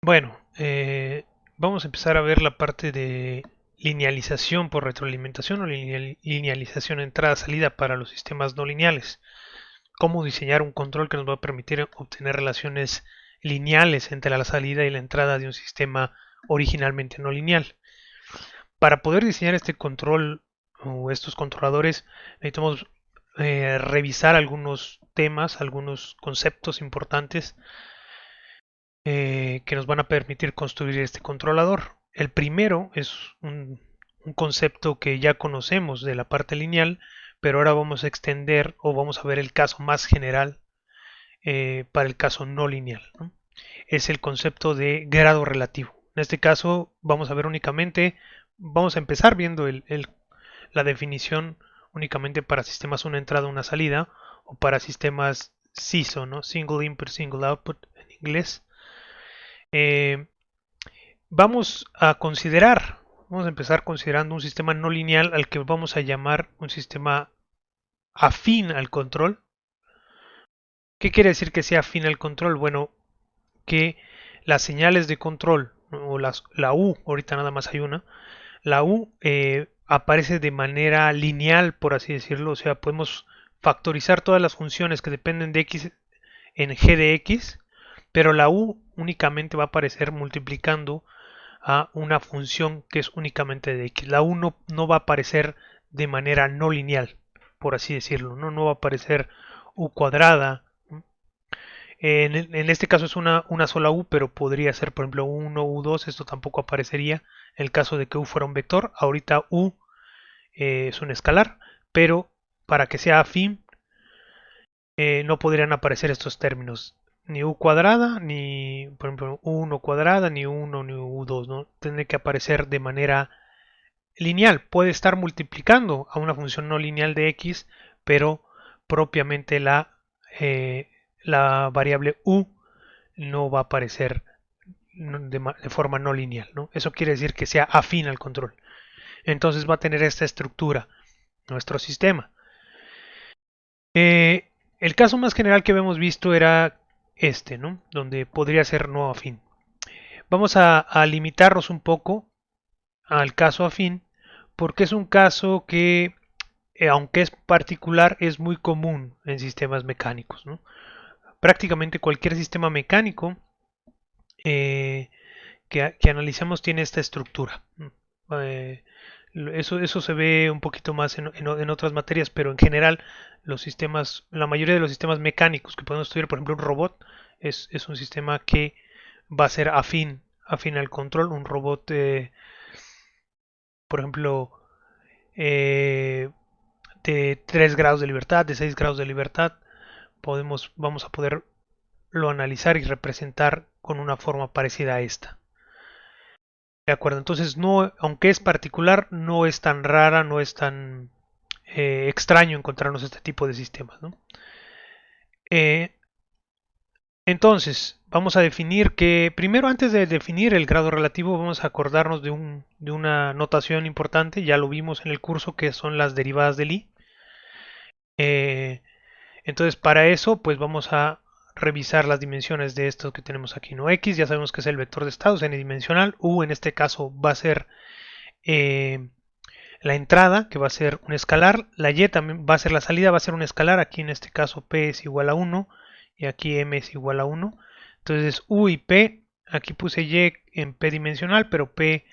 Bueno, vamos a empezar a ver la parte de linealización por retroalimentación o linealización entrada-salida para los sistemas no lineales. Cómo diseñar un control que nos va a permitir obtener relaciones lineales entre la salida y la entrada de un sistema originalmente no lineal. Para poder diseñar este control o estos controladores necesitamos revisar algunos temas, algunos conceptos importantes que nos van a permitir construir este controlador. El primero es un concepto que ya conocemos de la parte lineal, pero ahora vamos a extender o vamos a ver el caso más general para el caso no lineal, ¿no? Es el concepto de grado relativo. En este caso vamos a ver únicamente, vamos a empezar viendo la definición únicamente para sistemas una entrada, una salida, o para sistemas SISO, ¿no? Single Input, Single Output en inglés. Eh, vamos a empezar considerando un sistema no lineal al que vamos a llamar un sistema afín al control. ¿Qué quiere decir que sea afín al control? Bueno, que las señales de control, o la U, ahorita nada más hay una, la U aparece de manera lineal, por así decirlo, o sea, podemos factorizar todas las funciones que dependen de X en G de X, pero la U únicamente va a aparecer multiplicando a una función que es únicamente de X. La U no va a aparecer de manera no lineal, por así decirlo, no va a aparecer U cuadrada. En este caso es una sola U, pero podría ser, por ejemplo, U1, U2, esto tampoco aparecería en el caso de que U fuera un vector. Ahorita U es un escalar, pero para que sea afín no podrían aparecer estos términos, ni U cuadrada, ni, por ejemplo, U1 cuadrada, ni U1 ni U2, ¿no? Tendría que aparecer de manera lineal. Puede estar multiplicando a una función no lineal de X, pero propiamente eh, la variable U no va a aparecer de forma no lineal, ¿no? Eso quiere decir que sea afín al control. Entonces va a tener esta estructura nuestro sistema. El caso más general que habíamos visto era este, ¿no? Donde podría ser no afín. Vamos a limitarnos un poco al caso afín porque es un caso que, aunque es particular, es muy común en sistemas mecánicos, ¿no? Prácticamente cualquier sistema mecánico eh, que analicemos tiene esta estructura. Eh, eso se ve un poquito más en otras materias, pero en general los sistemas, la mayoría de los sistemas mecánicos que podemos estudiar, por ejemplo un robot, es un sistema que va a ser afín al control. Un robot, por ejemplo, eh, de 3 grados de libertad, de 6 grados de libertad, vamos a poderlo analizar y representar con una forma parecida a esta. De acuerdo, entonces no, aunque es particular, no es tan rara, no es tan extraño encontrarnos este tipo de sistemas, ¿no? Eh, entonces, vamos a definir que, primero antes de definir el grado relativo, vamos a acordarnos de una notación importante, ya lo vimos en el curso, que son las derivadas de Lie. Eh, entonces, para eso, pues vamos a revisar las dimensiones de esto que tenemos aquí, ¿no? X, ya sabemos que es el vector de estados n-dimensional, U en este caso va a ser eh, la entrada, que va a ser un escalar, la y también va a ser la salida, va a ser un escalar, aquí en este caso p es igual a 1 y aquí m es igual a 1. Entonces u y p, aquí puse y en p dimensional, pero p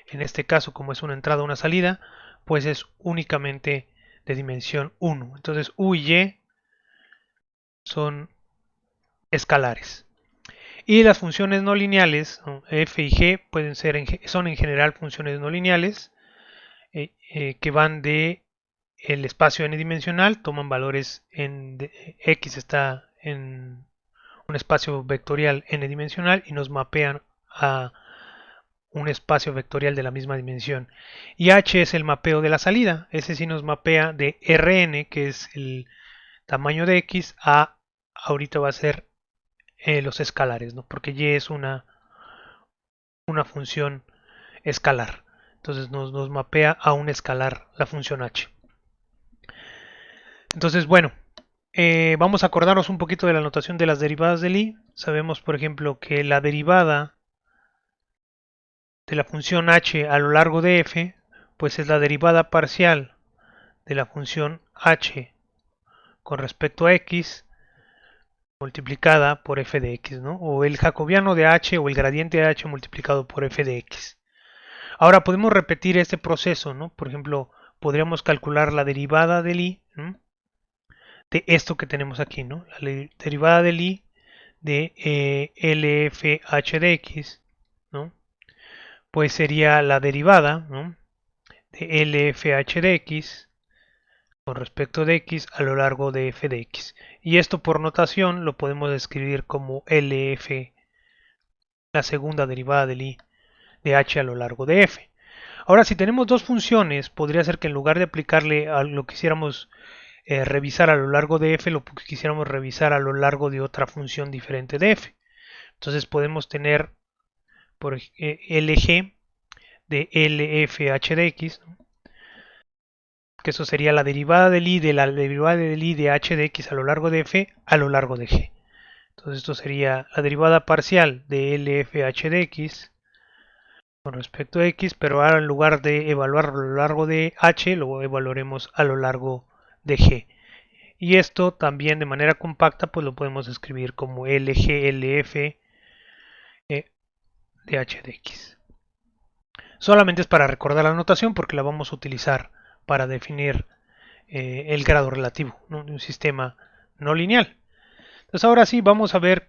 en este caso, como es una entrada o una salida, pues es únicamente de dimensión 1. Entonces u y son escalares. Y las funciones no lineales, f y g, son en general funciones no lineales que van de el espacio n-dimensional, toman valores x está en un espacio vectorial n-dimensional y nos mapean a un espacio vectorial de la misma dimensión. Y h es el mapeo de la salida, ese sí nos mapea de Rn, que es el tamaño de x, a ahorita va a ser los escalares, ¿no? Porque y es una función escalar. Entonces nos mapea a un escalar la función h. Entonces, bueno, vamos a acordarnos un poquito de la notación de las derivadas de Lie. Sabemos, por ejemplo, que la derivada de la función h a lo largo de f, pues es la derivada parcial de la función h con respecto a x multiplicada por f de x, ¿no? O el jacobiano de h o el gradiente de h multiplicado por f de x. Ahora podemos repetir este proceso, ¿no? Por ejemplo, podríamos calcular la derivada del i, ¿no?, de esto que tenemos aquí, ¿no? La derivada del i de LFH de x, ¿no? Pues sería la derivada, ¿no?, de LFH de x con respecto de x a lo largo de f de x. Y esto por notación lo podemos escribir como LF, la segunda derivada del i de h a lo largo de f. Ahora, si tenemos dos funciones, podría ser que en lugar de aplicarle a lo que quisiéramos revisar a lo largo de f, lo que quisiéramos revisar a lo largo de otra función diferente de f. Entonces podemos tener por LG de LFH de x, ¿no?, que eso sería la derivada del i de la derivada del i de h de x a lo largo de f a lo largo de g. Entonces esto sería la derivada parcial de LFH de x con respecto a x, pero ahora en lugar de evaluar a lo largo de h, lo evaluaremos a lo largo de g. Y esto también de manera compacta pues lo podemos escribir como LGLF de h de x. Solamente es para recordar la notación porque la vamos a utilizar para definir el grado relativo, ¿no?, de un sistema no lineal. Entonces ahora sí vamos a ver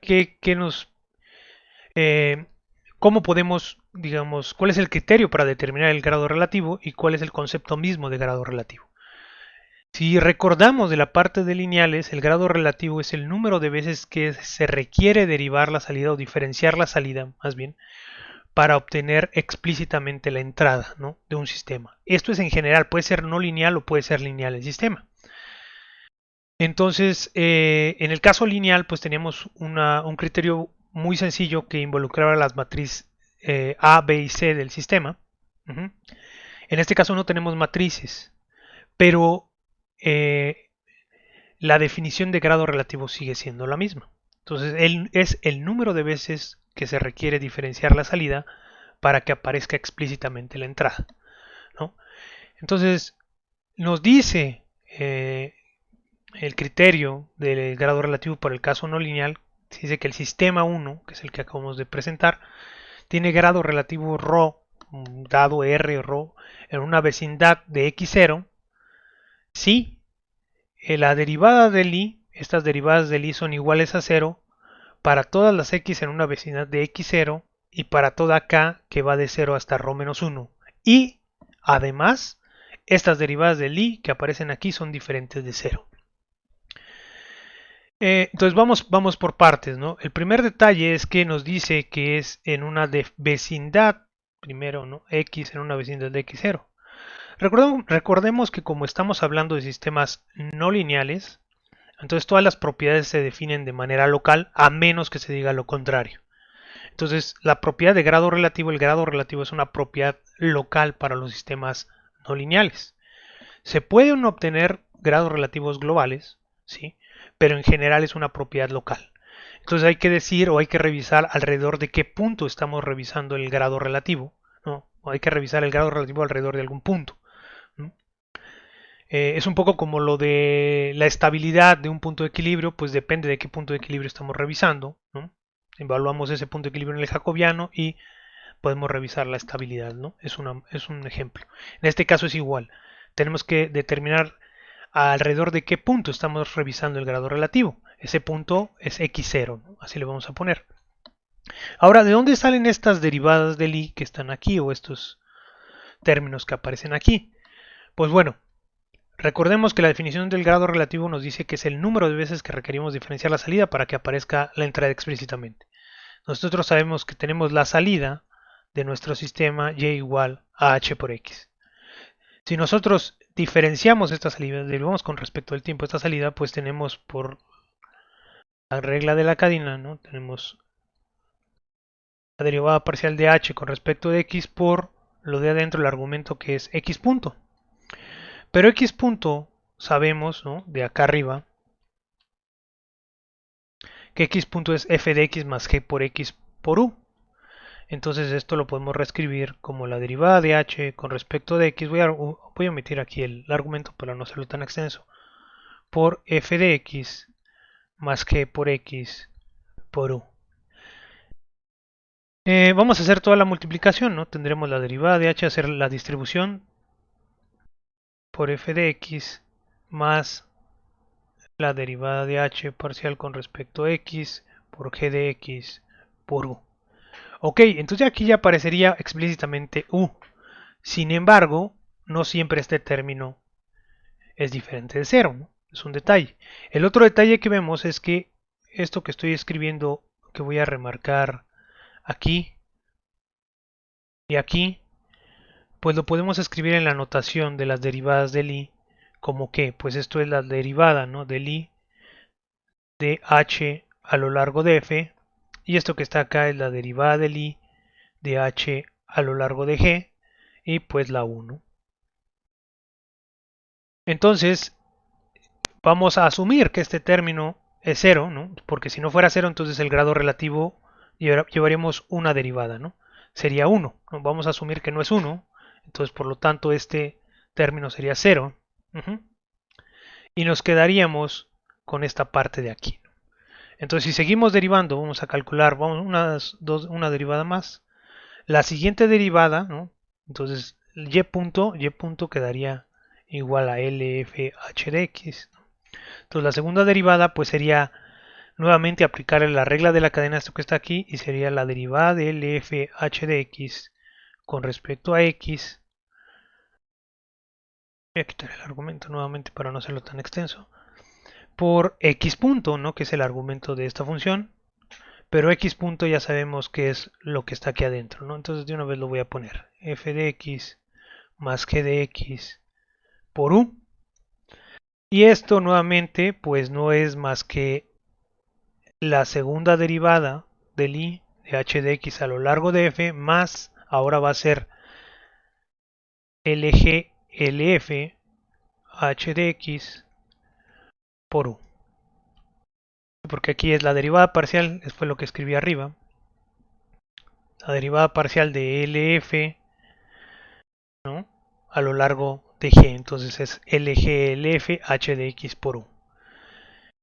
cómo podemos, digamos, cuál es el criterio para determinar el grado relativo y cuál es el concepto mismo de grado relativo. Si recordamos de la parte de lineales, el grado relativo es el número de veces que se requiere derivar la salida o diferenciar la salida, más bien, para obtener explícitamente la entrada, ¿no?, de un sistema. Esto es en general, puede ser no lineal o puede ser lineal el sistema. Entonces, en el caso lineal, pues teníamos un criterio muy sencillo que involucraba las matrices A, B y C del sistema. En este caso no tenemos matrices, pero la definición de grado relativo sigue siendo la misma. Entonces, es el número de veces que se requiere diferenciar la salida para que aparezca explícitamente la entrada, ¿no? Entonces, nos dice el criterio del grado relativo para el caso no lineal, dice que el sistema 1, que es el que acabamos de presentar, tiene grado relativo ρ, dado R ρ, en una vecindad de x0 si la derivada del i, estas derivadas del i son iguales a 0 para todas las x en una vecindad de x0 y para toda k que va de 0 hasta ρ menos 1. Y además, estas derivadas del i que aparecen aquí son diferentes de 0. Entonces vamos por partes, ¿no? El primer detalle es que nos dice que es en una vecindad, primero, ¿no?, x en una vecindad de x0. Recordemos que como estamos hablando de sistemas no lineales, entonces todas las propiedades se definen de manera local, a menos que se diga lo contrario. Entonces la propiedad de grado relativo, el grado relativo es una propiedad local para los sistemas no lineales. Se pueden obtener grados relativos globales, ¿sí?, pero en general es una propiedad local. Entonces hay que decir o hay que revisar alrededor de qué punto estamos revisando el grado relativo, ¿no? O hay que revisar el grado relativo alrededor de algún punto, ¿no? Es un poco como lo de la estabilidad de un punto de equilibrio, pues depende de qué punto de equilibrio estamos revisando, ¿no? Evaluamos ese punto de equilibrio en el jacobiano y podemos revisar la estabilidad, ¿no? Es un ejemplo. En este caso es igual. Tenemos que determinar alrededor de qué punto estamos revisando el grado relativo. Ese punto es x0, ¿no? Así le vamos a poner. Ahora, ¿de dónde salen estas derivadas del i que están aquí o estos términos que aparecen aquí? Pues bueno, recordemos que la definición del grado relativo nos dice que es el número de veces que requerimos diferenciar la salida para que aparezca la entrada explícitamente. Nosotros sabemos que tenemos la salida de nuestro sistema y igual a h por x. Si nosotros diferenciamos esta salida, derivamos con respecto al tiempo esta salida, pues tenemos por la regla de la cadena, ¿no?, tenemos la derivada parcial de h con respecto de x por lo de adentro, el argumento que es x punto. Pero x punto sabemos, ¿no?, de acá arriba, que x punto es f de x más g por x por u. Entonces esto lo podemos reescribir como la derivada de h con respecto de x. Voy a omitir aquí el argumento para no hacerlo tan extenso. Por f de x más g por x por u. Vamos a hacer toda la multiplicación, ¿no? Tendremos la derivada de h, hacer la distribución por f de x más la derivada de h parcial con respecto a x por g de x por u. Ok, entonces aquí ya aparecería explícitamente u. Sin embargo, no siempre este término es diferente de cero, ¿no? Es un detalle. El otro detalle que vemos es que esto que estoy escribiendo, que voy a remarcar aquí y aquí, pues lo podemos escribir en la notación de las derivadas del i como que, pues esto es la derivada, ¿no?, del i de h a lo largo de f, y esto que está acá es la derivada del i de h a lo largo de g, y pues la 1. Entonces, vamos a asumir que este término es cero, ¿no? Porque si no fuera cero, entonces el grado relativo llevaríamos una derivada, ¿no? Sería 1, ¿no? Vamos a asumir que no es 1, entonces por lo tanto este término sería cero. Y nos quedaríamos con esta parte de aquí. Entonces si seguimos derivando, vamos a calcular, una derivada más. La siguiente derivada, ¿no? Entonces y punto quedaría igual a LFH de x. Entonces la segunda derivada pues sería nuevamente aplicar la regla de la cadena, esto que está aquí, y sería la derivada de LFH de x con respecto a x. Voy a quitar el argumento nuevamente para no hacerlo tan extenso. Por x punto, ¿no?, que es el argumento de esta función. Pero x punto ya sabemos que es lo que está aquí adentro, ¿no? Entonces de una vez lo voy a poner. F de x más g de x por u. Y esto nuevamente pues no es más que la segunda derivada del i de h de x a lo largo de f más, ahora va a ser lg lf h de x por u. Porque aquí es la derivada parcial, fue lo que escribí arriba. La derivada parcial de lf, ¿no?, a lo largo de g, entonces es lg h de x por u.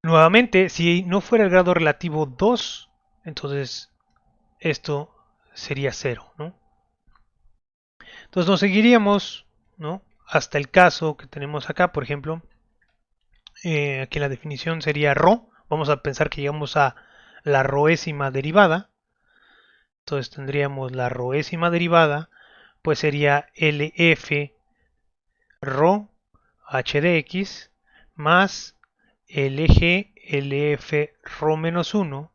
Nuevamente, si no fuera el grado relativo 2, entonces esto sería 0, ¿no? Entonces nos seguiríamos, ¿no?, hasta el caso que tenemos acá, por ejemplo, aquí la definición sería ρ. Vamos a pensar que llegamos a la roésima derivada. Entonces tendríamos la roésima derivada, pues sería LF ρ h de x más LG LF ρ menos 1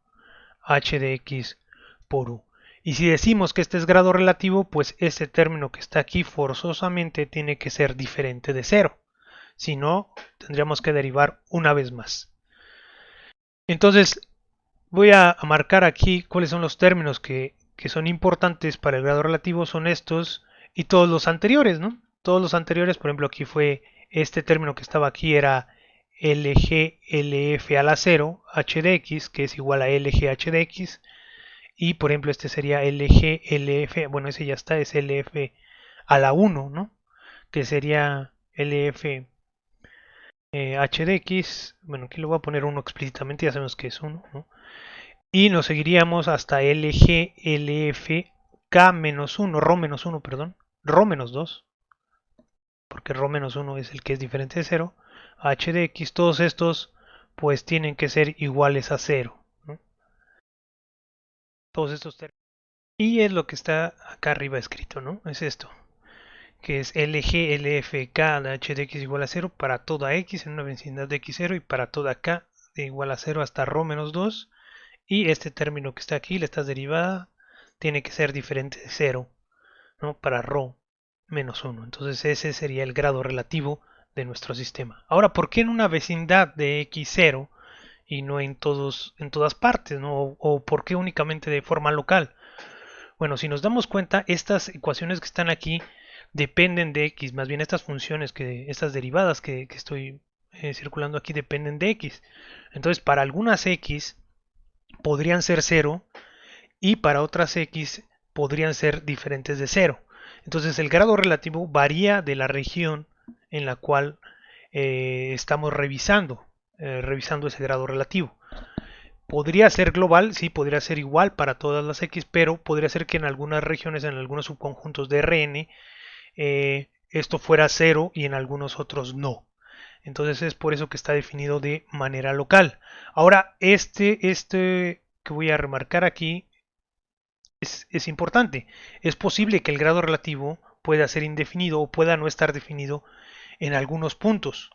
h de x por u. Y si decimos que este es grado relativo, pues este término que está aquí forzosamente tiene que ser diferente de 0. Si no, tendríamos que derivar una vez más. Entonces, voy a marcar aquí cuáles son los términos que son importantes para el grado relativo. Son estos y todos los anteriores, ¿no? Todos los anteriores, por ejemplo, aquí fue este término que estaba aquí, era LG LF a la 0 h de x, que es igual a LG h de x. Y por ejemplo este sería LG LF, bueno, ese ya está, es LF a la 1, ¿no?, que sería LF h de x. Bueno, aquí lo voy a poner 1 explícitamente, ya sabemos que es 1, ¿no? Y nos seguiríamos hasta LG LF K menos 1, ρ menos 1, perdón, ρ menos 2, porque ρ menos 1 es el que es diferente de 0, h de x. Todos estos pues tienen que ser iguales a 0, ¿no? Todos estos términos. Y es lo que está acá arriba escrito, ¿no? Es esto, que es LG LFK de h de x igual a 0 para toda x en una vecindad de x0 y para toda k de igual a 0 hasta ρ menos 2. Y este término que está aquí, esta derivada, tiene que ser diferente de 0, ¿no?, para ρ menos 1. Entonces ese sería el grado relativo de nuestro sistema. Ahora, ¿por qué en una vecindad de x0 y no en todas partes, ¿no? O ¿por qué únicamente de forma local? Bueno, si nos damos cuenta, estas ecuaciones que están aquí dependen de x, más bien estas funciones, estas derivadas que estoy circulando aquí dependen de x. Entonces, para algunas x podrían ser 0 y para otras x podrían ser diferentes de cero. Entonces el grado relativo varía de la región en la cual estamos revisando ese grado relativo. Podría ser global, sí, podría ser igual para todas las X, pero podría ser que en algunas regiones, en algunos subconjuntos de Rn, esto fuera cero y en algunos otros no. Entonces es por eso que está definido de manera local. Ahora, este que voy a remarcar aquí es importante. Es posible que el grado relativo pueda ser indefinido o pueda no estar definido en algunos puntos.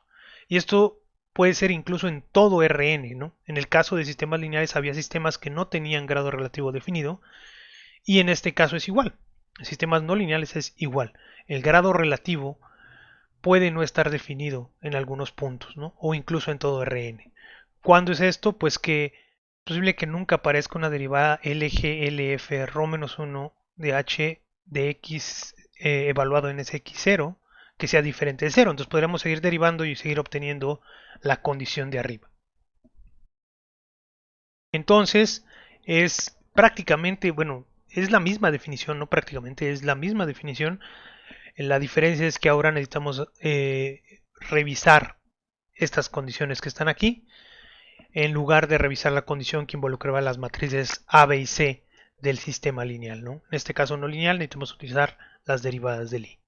Y esto puede ser incluso en todo Rn, ¿no? En el caso de sistemas lineales había sistemas que no tenían grado relativo definido y en este caso es igual. En sistemas no lineales es igual. El grado relativo puede no estar definido en algunos puntos, ¿no? O incluso en todo Rn. ¿Cuándo es esto? Pues que es posible que nunca aparezca una derivada LG Rho-1 de h de x evaluado en Sx0 que sea diferente de cero. Entonces podríamos seguir derivando y seguir obteniendo la condición de arriba. Entonces es prácticamente, bueno, es la misma definición, no prácticamente, es la misma definición. La diferencia es que ahora necesitamos revisar estas condiciones que están aquí, en lugar de revisar la condición que involucraba las matrices A, B y C del sistema lineal, ¿no? En este caso no lineal necesitamos utilizar las derivadas del I.